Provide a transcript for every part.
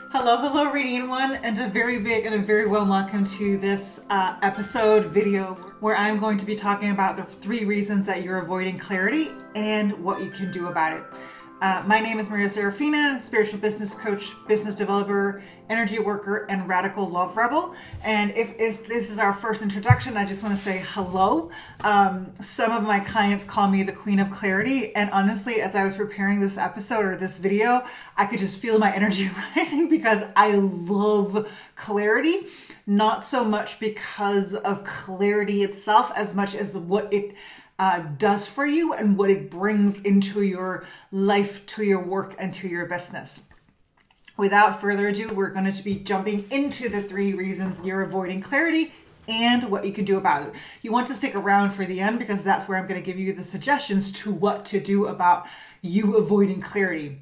Hello, Radiant One, and a very big and a very warm welcome to this episode video where I'm going to be talking about the 3 reasons that you're avoiding clarity and what you can do about it. My name is Saraphina, spiritual business coach, business developer, energy worker, and radical love rebel. And if this is our first introduction, I just want to say hello. Some of my clients call me the Queen of Clarity. And honestly, as I was preparing this episode or this video, I could just feel my energy rising because I love clarity. Not so much because of clarity itself as much as what it does for you and what it brings into your life, to your work, and to your business. Without further ado, we're going to be jumping into the 3 reasons you're avoiding clarity and what you can do about it. You want to stick around for the end because that's where I'm going to give you the suggestions to what to do about you avoiding clarity.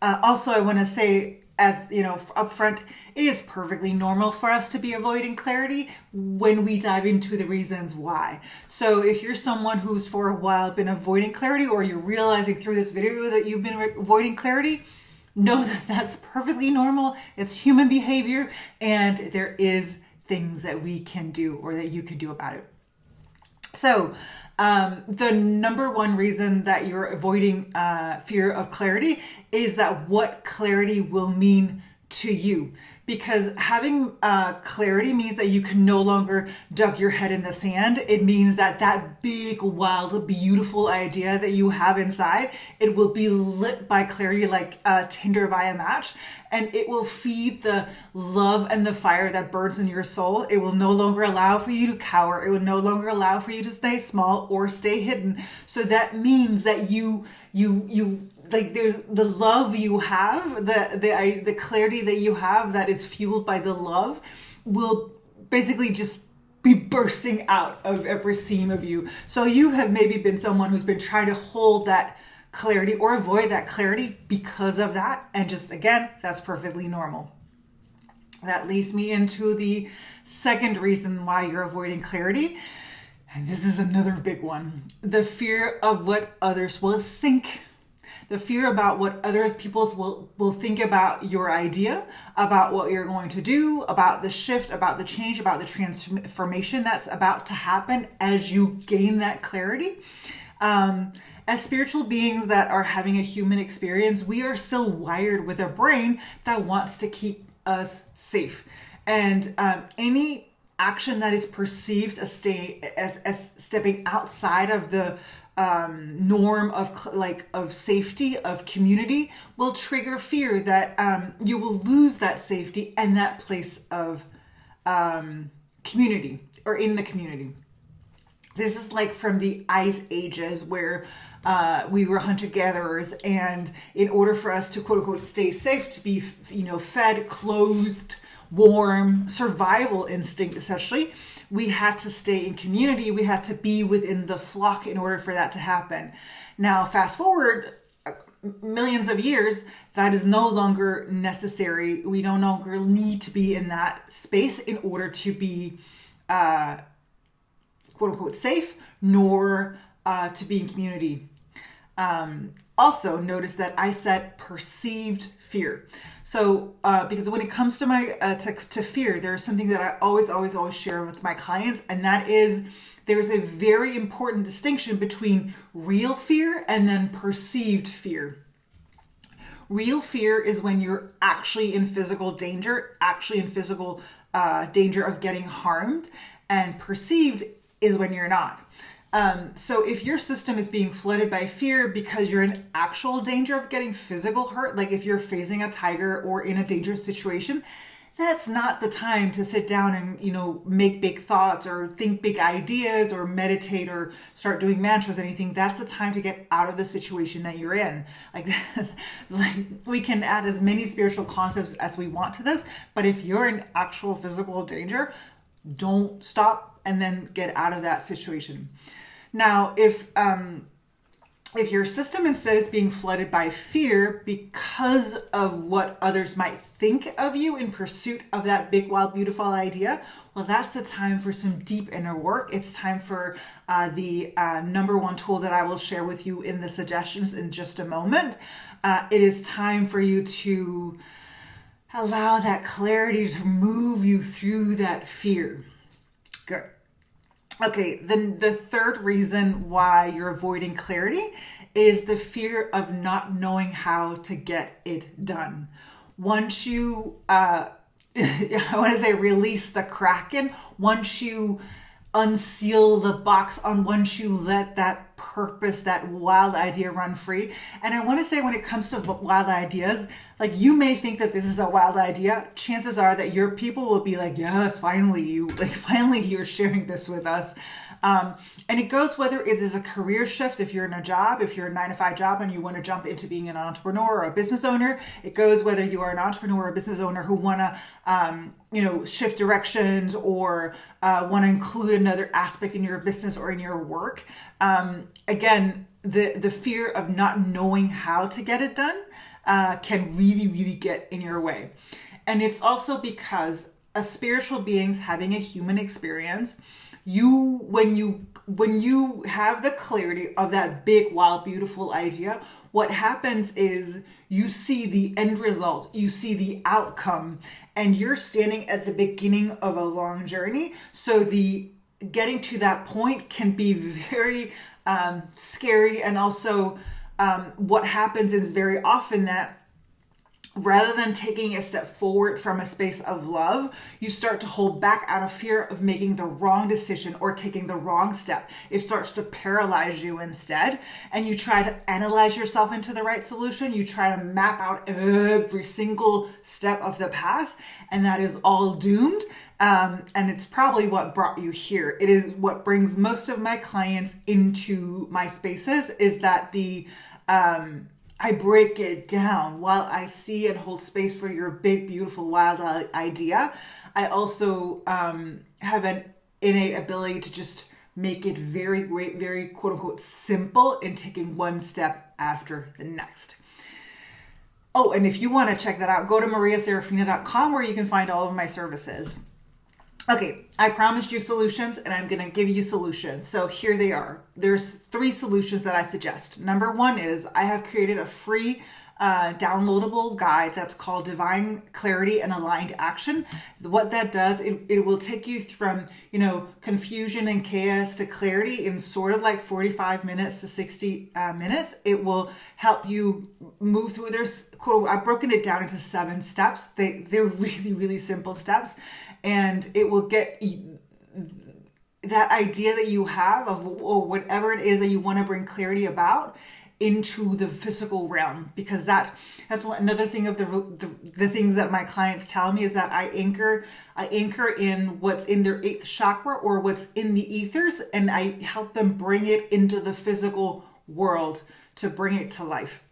Also, I want to say, as you know, up front, it is perfectly normal for us to be avoiding clarity when we dive into the reasons why. So if you're someone who's for a while been avoiding clarity, or you're realizing through this video that you've been avoiding clarity, know that that's perfectly normal. It's human behavior, and there is things that we can do or that you can do about it. So the number one reason that you're avoiding fear of clarity is that what clarity will mean to you. Because having clarity means that you can no longer duck your head in the sand. It means that that big, wild, beautiful idea that you have inside, it will be lit by clarity like tinder by a match. And it will feed the love and the fire that burns in your soul. It will no longer allow for you to cower. It will no longer allow for you to stay small or stay hidden. So that means that you like, there's the love you have, the clarity that you have that is fueled by the love will basically just be bursting out of every seam of you. So you have maybe been someone who's been trying to hold that clarity or avoid that clarity because of that. And just, again, that's perfectly normal. That leads me into the second reason why you're avoiding clarity. And this is another big one. The fear of what others will think. The fear about what other people will think about your idea, about what you're going to do, about the shift, about the change, about the transformation that's about to happen as you gain that clarity. As spiritual beings that are having a human experience, we are still wired with a brain that wants to keep us safe. And any action that is perceived as stepping outside of the norm of safety, of community, will trigger fear that you will lose that safety and that place of community, or in the community. This is like from the Ice Ages, where we were hunter-gatherers, and in order for us to quote unquote stay safe, to be fed, clothed, warm, survival instinct essentially, we had to stay in community. We had to be within the flock in order for that to happen. Now, fast forward millions of years, that is no longer necessary. We no longer need to be in that space in order to be quote unquote safe, nor to be in community. Also, notice that I said perceived fear. So, because when it comes to my to fear, there's something that I always share with my clients, and that is there's a very important distinction between real fear and then perceived fear. Real fear is when you're actually in physical danger, danger of getting harmed, and perceived is when you're not. So if your system is being flooded by fear because you're in actual danger of getting physical hurt, like if you're facing a tiger or in a dangerous situation, that's not the time to sit down and, make big thoughts or think big ideas or meditate or start doing mantras or anything. That's the time to get out of the situation that you're in. Like we can add as many spiritual concepts as we want to this, but if you're in actual physical danger, don't stop and then get out of that situation. Now, if your system instead is being flooded by fear because of what others might think of you in pursuit of that big, wild, beautiful idea, well, that's the time for some deep inner work. It's time for the number one tool that I will share with you in the suggestions in just a moment. It is time for you to allow that clarity to move you through that fear. Good. Okay, then the third reason why you're avoiding clarity is the fear of not knowing how to get it done. Once you, I want to say release the Kraken, once you unseal the box on, once you let that purpose, that wild idea run free. And I want to say when it comes to wild ideas, like you may think that this is a wild idea. Chances are that your people will be like, yes, finally you're sharing this with us. And it goes whether it is a career shift, if you're in a job, if you're a 9-to-5 job and you want to jump into being an entrepreneur or a business owner. It goes whether you are an entrepreneur or a business owner who want to, shift directions or want to include another aspect in your business or in your work. Again, the fear of not knowing how to get it done can really, really get in your way. And it's also because as spiritual beings having a human experience, when you have the clarity of that big, wild, beautiful idea, what happens is you see the end result, you see the outcome, and you're standing at the beginning of a long journey. So the getting to that point can be very scary. And also what happens is very often that rather than taking a step forward from a space of love, you start to hold back out of fear of making the wrong decision or taking the wrong step. It starts to paralyze you instead. And you try to analyze yourself into the right solution. You try to map out every single step of the path, and that is all doomed. And it's probably what brought you here. It is what brings most of my clients into my spaces, is that I break it down. While I see and hold space for your big, beautiful, wild idea, I also have an innate ability to just make it very, very quote unquote simple in taking one step after the next. Oh, and if you want to check that out, go to mariasarafina.com where you can find all of my services. Okay, I promised you solutions and I'm going to give you solutions. So here they are. There's 3 solutions that I suggest. Number 1 is I have created a free downloadable guide that's called Divine Clarity and Aligned Action. What that does, it will take you from, confusion and chaos to clarity in sort of like 45 minutes to 60 minutes. It will help you move through. I've broken it down into 7 steps. They're really, really simple steps. And it will get that idea that you have of or whatever it is that you want to bring clarity about into the physical realm, because that's another thing of the things that my clients tell me is that I anchor in what's in their 8th chakra or what's in the ethers, and I help them bring it into the physical world to bring it to life.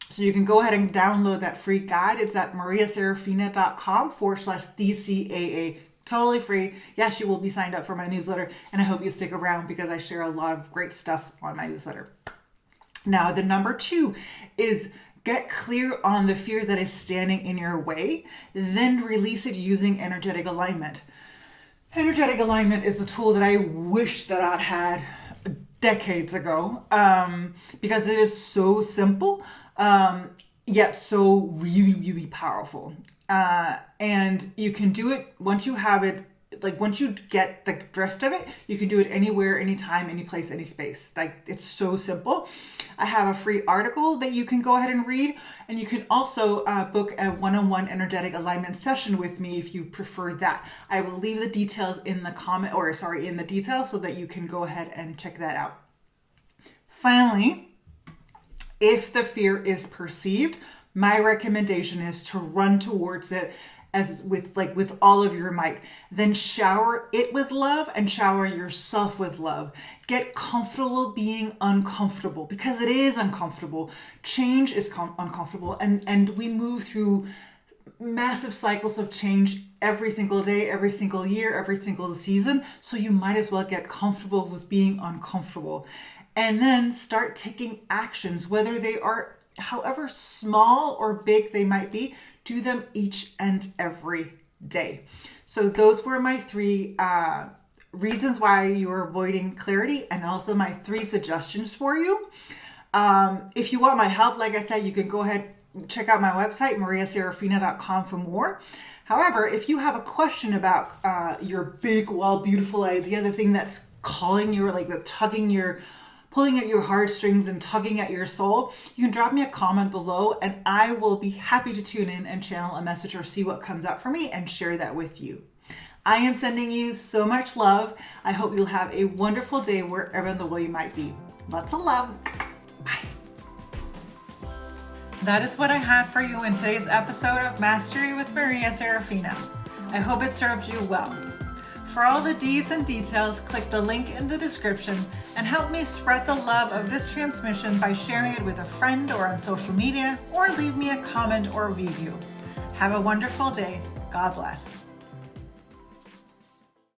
So you can go ahead and download that free guide. It's at mariasarafina.com/DCAA. Totally free. Yes, you will be signed up for my newsletter, and I hope you stick around because I share a lot of great stuff on my newsletter. Now, the number 2 is get clear on the fear that is standing in your way, then release it using energetic alignment. Energetic alignment is the tool that I wish that I'd had decades ago, because it is so simple, yet so really, really powerful. And you can do it once you have it, like once you get the drift of it, you can do it anywhere, anytime, any place, any space. Like it's so simple. I have a free article that you can go ahead and read, and you can also book a one-on-one energetic alignment session with me if you prefer that. I will leave the details in the details so that you can go ahead and check that out. Finally, if the fear is perceived, my recommendation is to run towards it with all of your might. Then shower it with love and shower yourself with love. Get comfortable being uncomfortable, because it is uncomfortable. Change is uncomfortable, and we move through massive cycles of change every single day, every single year, every single season. So you might as well get comfortable with being uncomfortable. And then start taking actions, whether they are however small or big they might be. Do them each and every day. So those were my 3 reasons why you're avoiding clarity, and also my 3 suggestions for you. If you want my help, like I said, you can go ahead, check out my website, mariasarafina.com, for more. However, if you have a question about your big, wild, beautiful idea, the thing that's calling you, or like the pulling at your heartstrings and tugging at your soul, you can drop me a comment below and I will be happy to tune in and channel a message or see what comes up for me and share that with you. I am sending you so much love. I hope you'll have a wonderful day wherever in the world you might be. Lots of love. Bye. That is what I had for you in today's episode of Mastery with Maria Saraphina. I hope it served you well. For all the deeds and details, click the link in the description and help me spread the love of this transmission by sharing it with a friend or on social media, or leave me a comment or review. Have a wonderful day. God bless.